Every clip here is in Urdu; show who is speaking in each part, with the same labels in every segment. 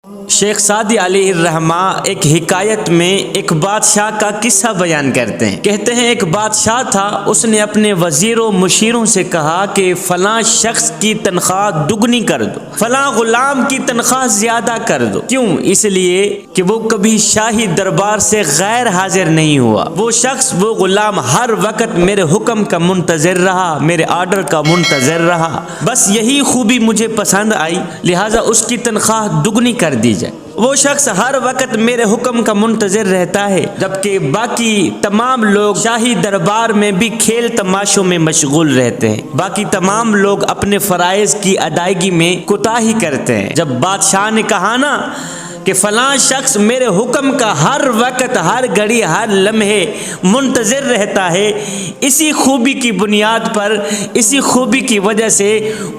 Speaker 1: شیخ سعدی علیہ الرحمہ ایک حکایت میں ایک بادشاہ کا قصہ بیان کرتے ہیں۔ کہتے ہیں ایک بادشاہ تھا، اس نے اپنے وزیروں مشیروں سے کہا کہ فلاں شخص کی تنخواہ دگنی کر دو، فلاں غلام کی تنخواہ زیادہ کر دو۔ کیوں؟ اس لیے کہ وہ کبھی شاہی دربار سے غیر حاضر نہیں ہوا، وہ شخص وہ غلام ہر وقت میرے حکم کا منتظر رہا، میرے آرڈر کا منتظر رہا، بس یہی خوبی مجھے پسند آئی، لہٰذا اس کی تنخواہ دگنی کر دی جائے۔ وہ شخص ہر وقت میرے حکم کا منتظر رہتا ہے، جبکہ باقی تمام لوگ شاہی دربار میں بھی کھیل تماشوں میں مشغول رہتے ہیں، باقی تمام لوگ اپنے فرائض کی ادائیگی میں کوتاہی کرتے ہیں۔ جب بادشاہ نے کہا نا کہ فلاں شخص میرے حکم کا ہر وقت، ہر گھڑی، ہر لمحے منتظر رہتا ہے، اسی خوبی کی بنیاد پر، اسی خوبی کی وجہ سے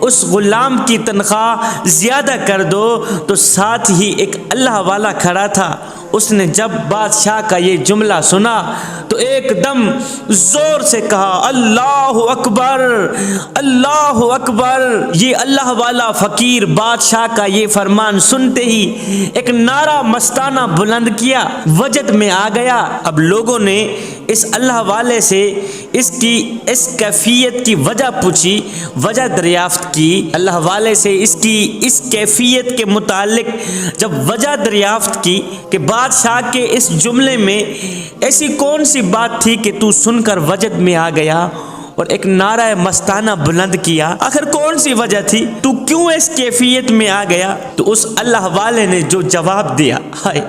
Speaker 1: اس غلام کی تنخواہ زیادہ کر دو، تو ساتھ ہی ایک اللہ والا کھڑا تھا، اس نے جب بادشاہ کا یہ جملہ سنا تو ایک دم زور سے کہا اللہ اکبر، اللہ اکبر۔ یہ اللہ والا فقیر بادشاہ کا یہ فرمان سنتے ہی ایک نعرہ مستانہ بلند کیا، وجد میں آ گیا۔ اب لوگوں نے اس اللہ والے سے اس کیفیت کی وجہ پوچھی، وجہ دریافت کی، اللہ والے سے اس کیفیت کے متعلق جب وجہ دریافت کی کہ بادشاہ کے اس جملے میں ایسی کون سی بات تھی کہ تو سن کر وجد میں آ گیا اور ایک نعرہ مستانہ بلند کیا، آخر کون سی وجہ تھی، تو کیوں اس کیفیت میں آ گیا؟ تو اس اللہ والے نے جو جواب دیا، ہائے،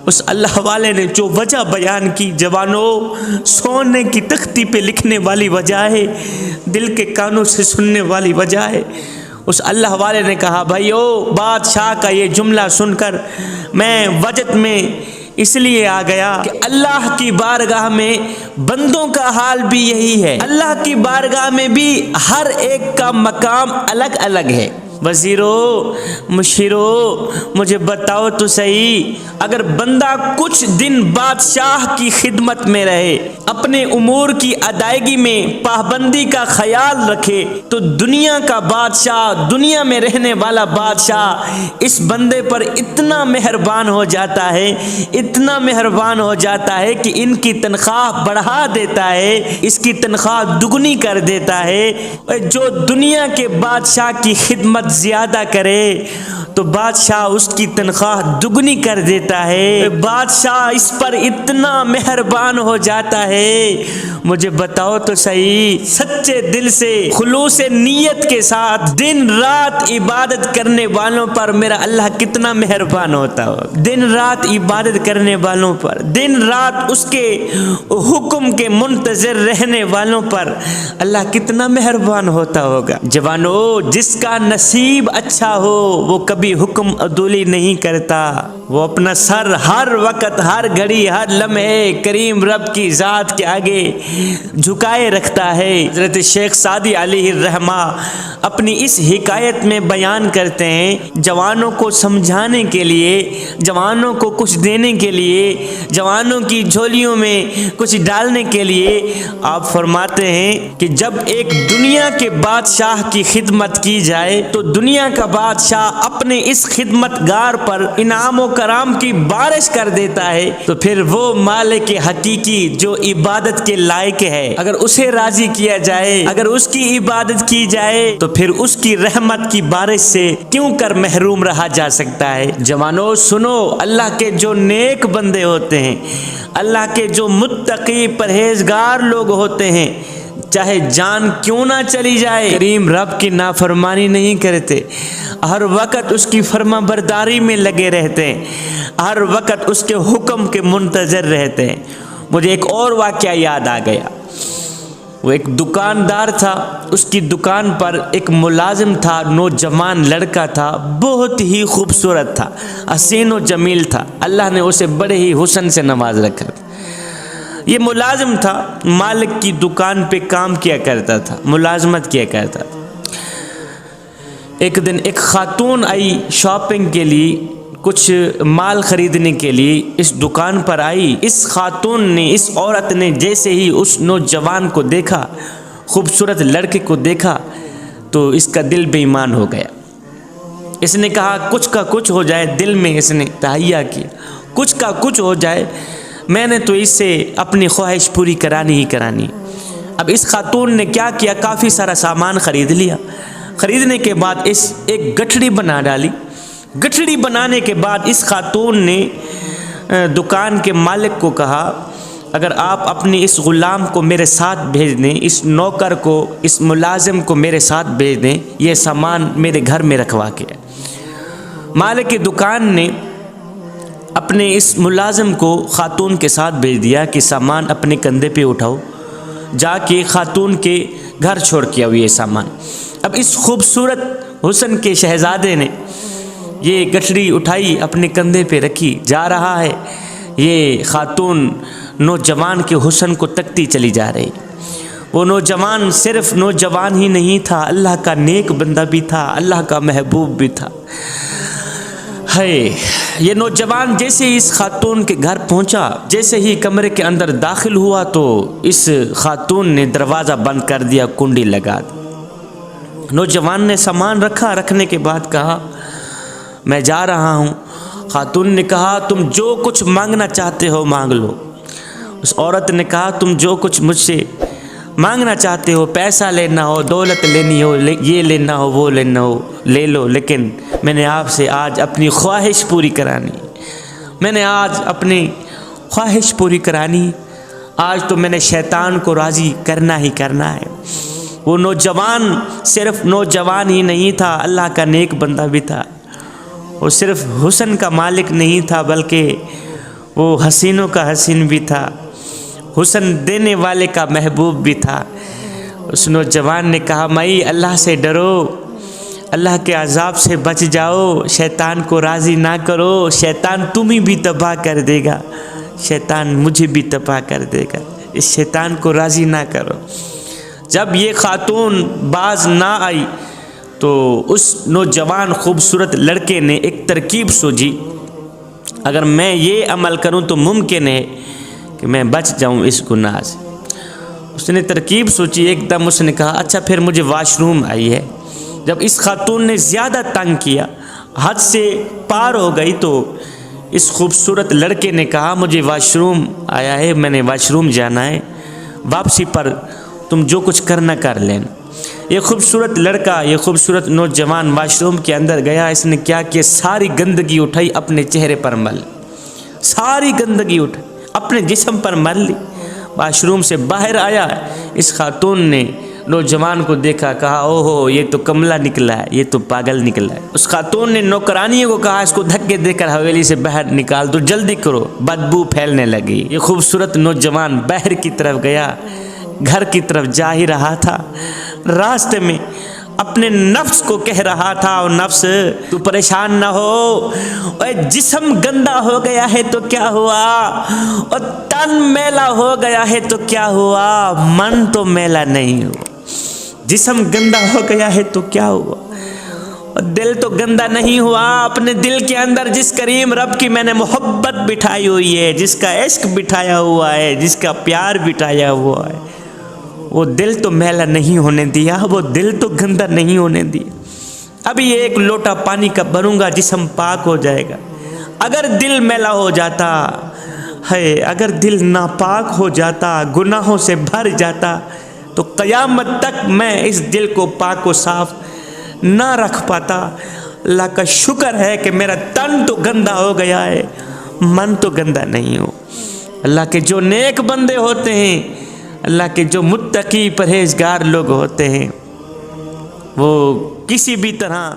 Speaker 1: اس اللہ والے نے جو وجہ بیان کی، جوانوں، سونے کی تختی پہ لکھنے والی وجہ ہے، دل کے کانوں سے سننے والی وجہ ہے۔ اس اللہ والے نے کہا بھائیو، بادشاہ کا یہ جملہ سن کر میں وجد میں اس لیے آ گیا کہ اللہ کی بارگاہ میں بندوں کا حال بھی یہی ہے، اللہ کی بارگاہ میں بھی ہر ایک کا مقام الگ الگ ہے۔ وزیروں، مشیروں، مجھے بتاؤ تو صحیح، اگر بندہ کچھ دن بادشاہ کی خدمت میں رہے، اپنے امور کی ادائیگی میں پابندی کا خیال رکھے، تو دنیا کا بادشاہ، دنیا میں رہنے والا بادشاہ اس بندے پر اتنا مہربان ہو جاتا ہے، اتنا مہربان ہو جاتا ہے کہ ان کی تنخواہ بڑھا دیتا ہے، اس کی تنخواہ دگنی کر دیتا ہے۔ جو دنیا کے بادشاہ کی خدمت زیادہ کرے تو بادشاہ اس کی تنخواہ دگنی کر دیتا ہے، بادشاہ اس پر اتنا مہربان ہو جاتا ہے۔ مجھے بتاؤ تو صحیح، سچے دل سے، خلوص نیت کے ساتھ دن رات عبادت کرنے والوں پر میرا اللہ کتنا مہربان ہوتا ہو، دن رات عبادت کرنے والوں پر، دن رات اس کے حکم کے منتظر رہنے والوں پر اللہ کتنا مہربان ہوتا ہوگا۔ جوانو، جس کا نصیب اچھا ہو وہ کبھی حکم عدولی نہیں کرتا، وہ اپنا سر ہر وقت، ہر گھڑی، ہر لمحے کریم رب کی ذات کے آگے جھکائے رکھتا ہے۔ حضرت شیخ سعدی علیہ الرحمہ اپنی اس حکایت میں بیان کرتے ہیں، جوانوں کو سمجھانے کے لیے، جوانوں کو کچھ دینے کے لیے، جوانوں کی جھولیوں میں کچھ ڈالنے کے لیے آپ فرماتے ہیں کہ جب ایک دنیا کے بادشاہ کی خدمت کی جائے تو دنیا کا بادشاہ اپنے اس خدمت گار پر انعام و کرام کی بارش کر دیتا ہے، تو پھر وہ مالک حقیقی جو عبادت کے لائق ہے، اگر اسے راضی کیا جائے، اگر اس کی عبادت کی جائے، تو پھر اس کی رحمت کی بارش سے کیوں کر محروم رہا جا سکتا ہے؟ جوانوں سنو، اللہ کے جو نیک بندے ہوتے ہیں، اللہ کے جو متقی پرہیزگار لوگ ہوتے ہیں، چاہے جان کیوں نہ چلی جائے، کریم رب کی نافرمانی نہیں کرتے، ہر وقت اس کی فرما برداری میں لگے رہتے ہیں، ہر وقت اس کے حکم کے منتظر رہتے ہیں۔ مجھے ایک اور واقعہ یاد آ گیا، وہ ایک دکاندار تھا، اس کی دکان پر ایک ملازم تھا، نوجوان لڑکا تھا، بہت ہی خوبصورت تھا، حسین و جمیل تھا، اللہ نے اسے بڑے ہی حسن سے نواز رکھا تھا۔ یہ ملازم تھا، مالک کی دکان پہ کام کیا کرتا تھا، ملازمت کیا کرتا تھا۔ ایک دن ایک خاتون آئی شاپنگ کے لیے، کچھ مال خریدنے کے لیے اس دکان پر آئی۔ اس خاتون نے، اس عورت نے جیسے ہی اس نوجوان کو دیکھا، خوبصورت لڑکے کو دیکھا، تو اس کا دل بے ایمان ہو گیا۔ اس نے کہا کچھ کا کچھ ہو جائے، دل میں اس نے تہیہ کیا کچھ کا کچھ ہو جائے، میں نے تو اس سے اپنی خواہش پوری کرانی ہی کرانی۔ اب اس خاتون نے کیا کیا، کافی سارا سامان خرید لیا، خریدنے کے بعد اس ایک گٹھڑی بنا ڈالی۔ گٹھڑی بنانے کے بعد اس خاتون نے دکان کے مالک کو کہا اگر آپ اپنی اس غلام کو میرے ساتھ بھیج دیں، اس نوکر کو، اس ملازم کو میرے ساتھ بھیج دیں، یہ سامان میرے گھر میں رکھوا کے۔ مالک کی دکان نے اپنے اس ملازم کو خاتون کے ساتھ بھیج دیا کہ سامان اپنے کندھے پہ اٹھاؤ، جا کے خاتون کے گھر چھوڑ کے آؤ یہ سامان۔ اب اس خوبصورت حسن کے شہزادے نے یہ گٹھڑی اٹھائی، اپنے کندھے پہ رکھی، جا رہا ہے، یہ خاتون نوجوان کے حسن کو تکتی چلی جا رہی۔ وہ نوجوان صرف نوجوان ہی نہیں تھا، اللہ کا نیک بندہ بھی تھا، اللہ کا محبوب بھی تھا۔ یہ نوجوان جیسے ہی اس خاتون کے گھر پہنچا، جیسے ہی کمرے کے اندر داخل ہوا تو اس خاتون نے دروازہ بند کر دیا، کنڈی لگا دی۔ نوجوان نے سامان رکھا، رکھنے کے بعد کہا میں جا رہا ہوں۔ خاتون نے کہا تم جو کچھ مانگنا چاہتے ہو مانگ لو۔ اس عورت نے کہا تم جو کچھ مجھ سے مانگنا چاہتے ہو، پیسہ لینا ہو، دولت لینی ہو، یہ لینا ہو، وہ لینا ہو، لے لو، لیکن میں نے آپ سے آج اپنی خواہش پوری کرانی، میں نے آج اپنی خواہش پوری کرانی، آج تو میں نے شیطان کو راضی کرنا ہی کرنا ہے۔ وہ نوجوان صرف نوجوان ہی نہیں تھا، اللہ کا نیک بندہ بھی تھا۔ وہ صرف حسن کا مالک نہیں تھا بلکہ وہ حسینوں کا حسین بھی تھا، حسن دینے والے کا محبوب بھی تھا۔ اس نوجوان نے کہا مائی اللہ سے ڈرو، اللہ کے عذاب سے بچ جاؤ، شیطان کو راضی نہ کرو، شیطان تمہیں بھی تباہ کر دے گا، شیطان مجھے بھی تباہ کر دے گا، اس شیطان کو راضی نہ کرو۔ جب یہ خاتون باز نہ آئی تو اس نوجوان خوبصورت لڑکے نے ایک ترکیب سوچی، اگر میں یہ عمل کروں تو ممکن ہے کہ میں بچ جاؤں اس گناہ سے۔ اس نے ترکیب سوچی، ایک دم اس نے کہا اچھا پھر مجھے واش روم آئی ہے۔ جب اس خاتون نے زیادہ تنگ کیا، حد سے پار ہو گئی، تو اس خوبصورت لڑکے نے کہا مجھے واش روم آیا ہے، میں نے واش روم جانا ہے، واپسی پر تم جو کچھ کرنا کر لینا۔ یہ خوبصورت لڑکا، یہ خوبصورت نوجوان واش روم کے اندر گیا، اس نے کیا کہ ساری گندگی اٹھائی، اپنے چہرے پر مل، ساری گندگی اٹھائی اپنے جسم پر مل لی۔ واش روم سے باہر آیا، اس خاتون نے نوجوان کو دیکھا، کہا او ہو یہ تو کملا نکلا ہے، یہ تو پاگل نکلا ہے۔ اس خاتون نے نوکرانی کو کہا اس کو دھکے دے کر حویلی سے باہر نکال دو، جلدی کرو، بدبو پھیلنے لگی۔ یہ خوبصورت نوجوان باہر کی طرف گیا، گھر کی طرف جا ہی رہا تھا، راستے میں اپنے نفس کو کہہ رہا تھا، اور نفس تو پریشان نہ ہو، اے جسم گندا ہو گیا ہے تو کیا ہوا، اور تن میلا ہو گیا ہے تو کیا ہوا، من تو میلا نہیں ہوا۔ جسم گندا ہو گیا ہے تو کیا ہوا، اور دل تو گندا نہیں ہوا۔ اپنے دل کے اندر جس کریم رب کی میں نے محبت بٹھائی ہوئی ہے، جس کا عشق بٹھایا ہوا ہے، جس کا پیار بٹھایا ہوا ہے، وہ دل تو میلا نہیں ہونے دیا، وہ دل تو گندا نہیں ہونے دیا۔ ابھی ایک لوٹا پانی کا بھروں گا، جسم پاک ہو جائے گا۔ اگر دل میلا ہو جاتا ہے، اگر دل ناپاک ہو جاتا، گناہوں سے بھر جاتا، تو قیامت تک میں اس دل کو پاک و صاف نہ رکھ پاتا۔ اللہ کا شکر ہے کہ میرا تن تو گندا ہو گیا ہے، من تو گندا نہیں ہو۔ اللہ کے جو نیک بندے ہوتے ہیں، اللہ کے جو متقی پرہیزگار لوگ ہوتے ہیں، وہ کسی بھی طرح